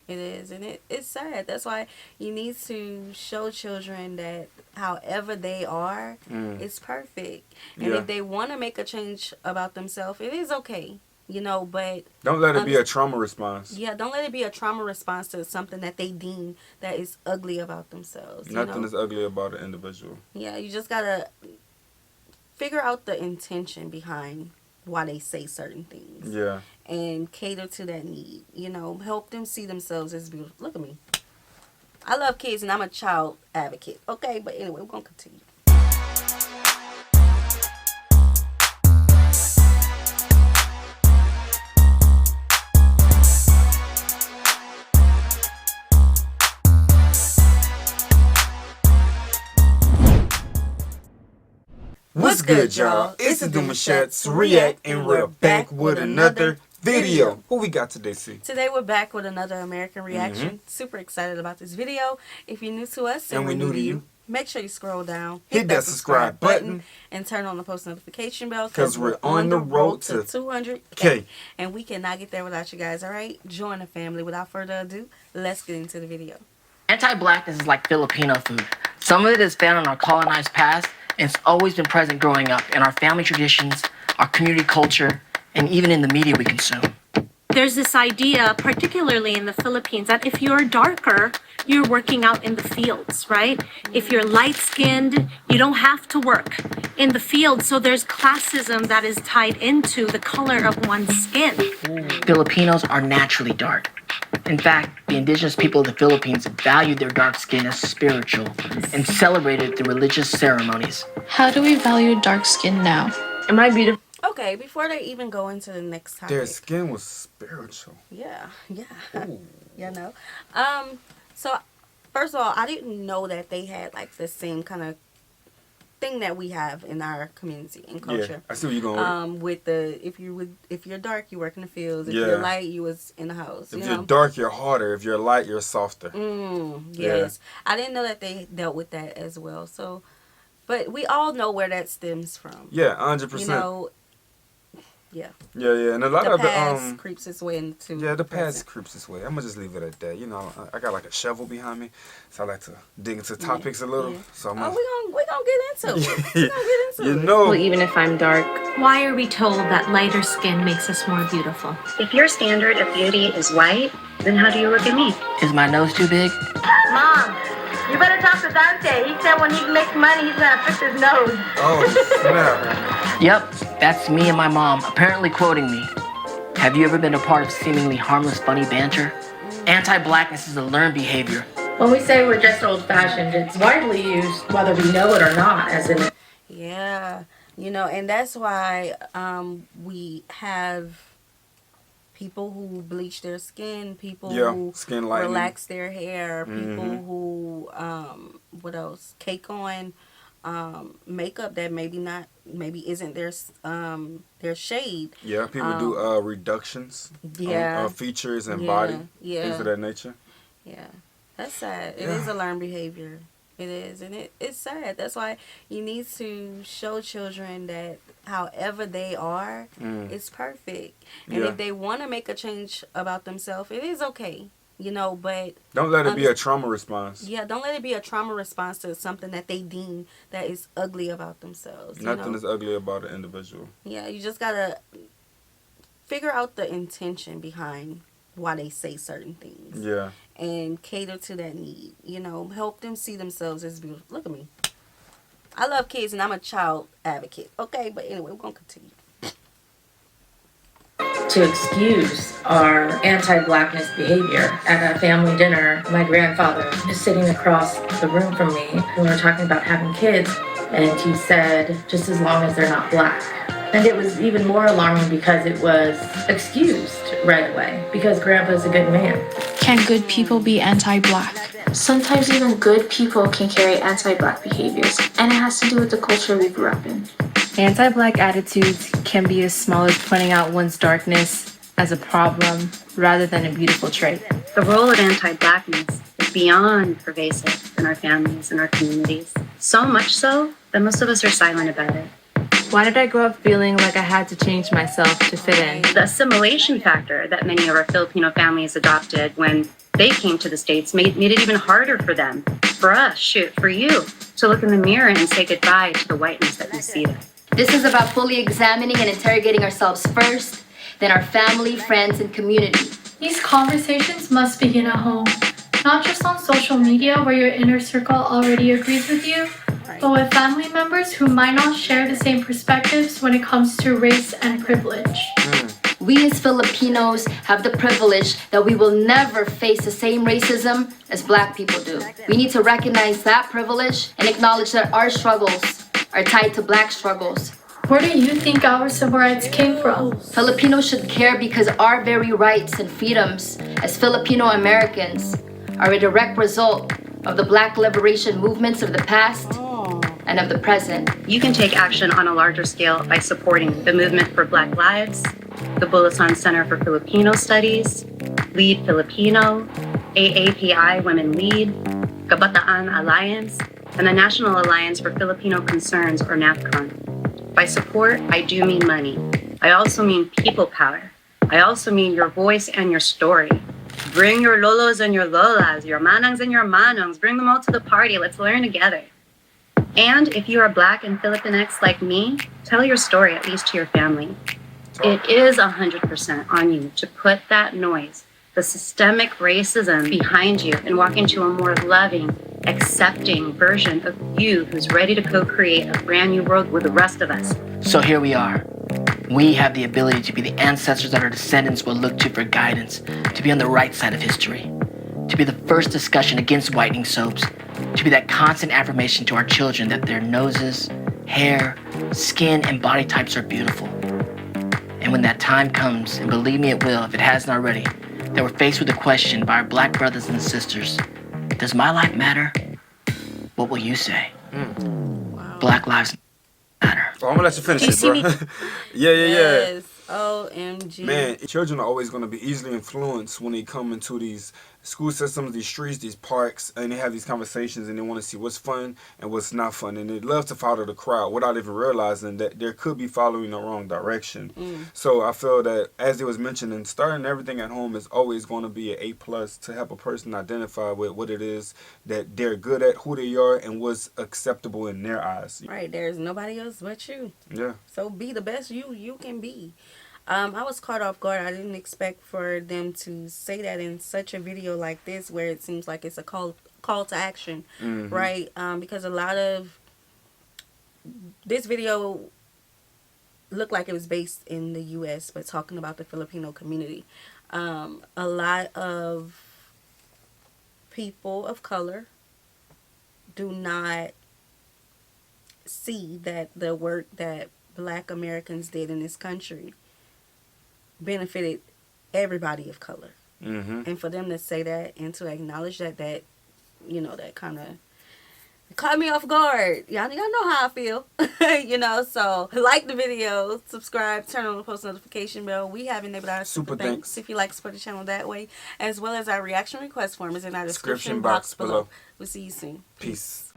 It is, and it's sad. That's why you need to show children that however they are, it's perfect. And Yeah. if they want to make a change about themselves, it is okay. You know, but Don't let it be a trauma response. yeah, don't let it be a trauma response to something that they deem that is ugly about themselves. Nothing is ugly about an individual. Yeah, you just gotta figure out the intention behind why they say certain things. Yeah. And cater to that need. You know, help them see themselves as beautiful. Look at me. I love kids and I'm a child advocate. Okay, but anyway, we're gonna continue. What's good, y'all? It's the Demouchets REACT, and we're back with another video. What we got today, C? Today we're back with another American reaction. Super excited about this video. If you're new to us And we're new to you, make sure you scroll down, hit that subscribe button, and turn on the post notification bell because we're on the road to 200K. And we cannot get there without you guys, all right? Join the family. Without further ado, let's get into the video. Anti-Blackness is like Filipino food. Some of it is found in our colonized past, and it's always been present growing up in our family traditions, our community culture, and even in the media we consume. There's this idea, particularly in the Philippines, that if you're darker, you're working out in the fields, right? If you're light-skinned, you don't have to work in the field. So there's classism that is tied into the color of one's skin. Filipinos are naturally dark. In fact, the indigenous people of the Philippines valued their dark skin as spiritual and celebrated the religious ceremonies. How do we value dark skin now? Am I beautiful? Okay, before they even go into the next topic. their skin was spiritual. Yeah. Ooh. You know. So first of all, I didn't know that they had like the same kind of thing that we have in our community and culture. Yeah, I see where you're going with the if you're dark, you work in the fields. If Yeah. you're light, you was in the house. If you you're know? dark, you're harder. If you're light, you're softer. Yes. I didn't know that they dealt with that as well. So, but we all know where that stems from. Yeah, 100%. You know. Yeah. Yeah, and a lot The of past creeps its way into. Yeah, the past creeps its way. I'm gonna just leave it at that. You know, I got like a shovel behind me, so I like to dig into topics a little. Yeah. So I'm we gonna get into it. We gonna get into you it. know, Well, even if I'm dark. Why are we told that lighter skin makes us more beautiful? If your standard of beauty is white, then how do you look at me? Is my nose too big? Mom, you better talk to Dante. He said when he makes money, he's gonna fix his nose. oh snap. Yep, that's me and my mom, apparently quoting me. Have you ever been a part of seemingly harmless, funny banter? Anti-Blackness is a learned behavior. When we say we're just old-fashioned, it's widely used, whether we know it or not, as in... Yeah, you know, and that's why we have people who bleach their skin, people who skin lightening. relax their hair, people who what else? Cake on makeup that maybe isn't their shade. Yeah, people do reductions. Yeah. On features and body. Yeah. Things of that nature. Yeah, that's sad. It is a learned behavior. It is, and it's sad. That's why you need to show children that however they are, it's perfect. And if they want to make a change about themselves, it is okay. You know, but don't let it be a trauma response. Yeah, don't let it be a trauma response to something that they deem that is ugly about themselves. Nothing is ugly about an individual. Yeah, you just gotta figure out the intention behind why they say certain things. Yeah. And cater to that need. You know, help them see themselves as beautiful. Look at me. I love kids and I'm a child advocate. Okay, but anyway, we're gonna continue. To excuse our anti-Blackness behavior. At a family dinner, my grandfather is sitting across the room from me, and we were talking about having kids, and he said, just as long as they're not black. And it was even more alarming because it was excused right away, because Grandpa's a good man. Can good people be anti-black? Sometimes even good people can carry anti-black behaviors, and it has to do with the culture we grew up in. Anti-black attitudes can be as small as pointing out one's darkness as a problem rather than a beautiful trait. The role of anti-blackness is beyond pervasive in our families and our communities. So much so that most of us are silent about it. Why did I grow up feeling like I had to change myself to fit in? The assimilation factor that many of our Filipino families adopted when They came to the States, made it even harder for them, for us, shoot, for you, to look in the mirror and say goodbye to the whiteness that we see there. This is about fully examining and interrogating ourselves first, then our family, friends, and community. These conversations must begin at home, not just on social media where your inner circle already agrees with you, but with family members who might not share the same perspectives when it comes to race and privilege. We as Filipinos have the privilege that we will never face the same racism as Black people do. We need to recognize that privilege and acknowledge that our struggles are tied to Black struggles. Where do you think our civil rights came from? Filipinos should care because our very rights and freedoms as Filipino Americans are a direct result of the Black liberation movements of the past and of the present. You can take action on a larger scale by supporting the Movement for Black Lives, the Bulasan Center for Filipino Studies, Lead Filipino, AAPI Women Lead, Kabataan Alliance, and the National Alliance for Filipino Concerns, or NAFCON. By support, I do mean money. I also mean people power. I also mean your voice and your story. Bring your lolos and your lolas, your manangs and your manongs. Bring them all to the party. Let's learn together. And if you are Black and Filipinx like me, tell your story, at least to your family. It is 100% on you to put that noise, the systemic racism behind you, and walk into a more loving, accepting version of you who's ready to co-create a brand new world with the rest of us. So here we are. We have the ability to be the ancestors that our descendants will look to for guidance, to be on the right side of history, to be the first discussion against whitening soaps, to be that constant affirmation to our children that their noses, hair, skin, and body types are beautiful. And when that time comes, and believe me it will if it hasn't already, that we're faced with the question by our Black brothers and sisters, does my life matter? What will you say? Wow. Black lives matter. Oh, I'm gonna let you finish it, bro. Yeah. Yes. OMG. Man, children are always going to be easily influenced when they come into these school systems, these streets, these parks, and they have these conversations and they want to see what's fun and what's not fun. And they love to follow the crowd without even realizing that they could be following the wrong direction. So I feel that, as it was mentioning, starting everything at home is always going to be an A+ to help a person identify with what it is that they're good at, who they are, and what's acceptable in their eyes. Right, there's nobody else but you. Yeah. So be the best you can be. I was caught off guard. I didn't expect for them to say that in such a video like this, where it seems like it's a call to action, right? Because a lot of this video looked like it was based in the U.S., but talking about the Filipino community. A lot of people of color do not see that the work that Black Americans did in this country benefited everybody of color. And for them to say that and to acknowledge that you know, that kind of caught me off guard. Y'all know how I feel. You know, so like the video, subscribe, turn on the post notification bell. We have enabled our super thanks if you like to support the channel that way, as well as our reaction request form is in our description box below. We'll see you soon. Peace.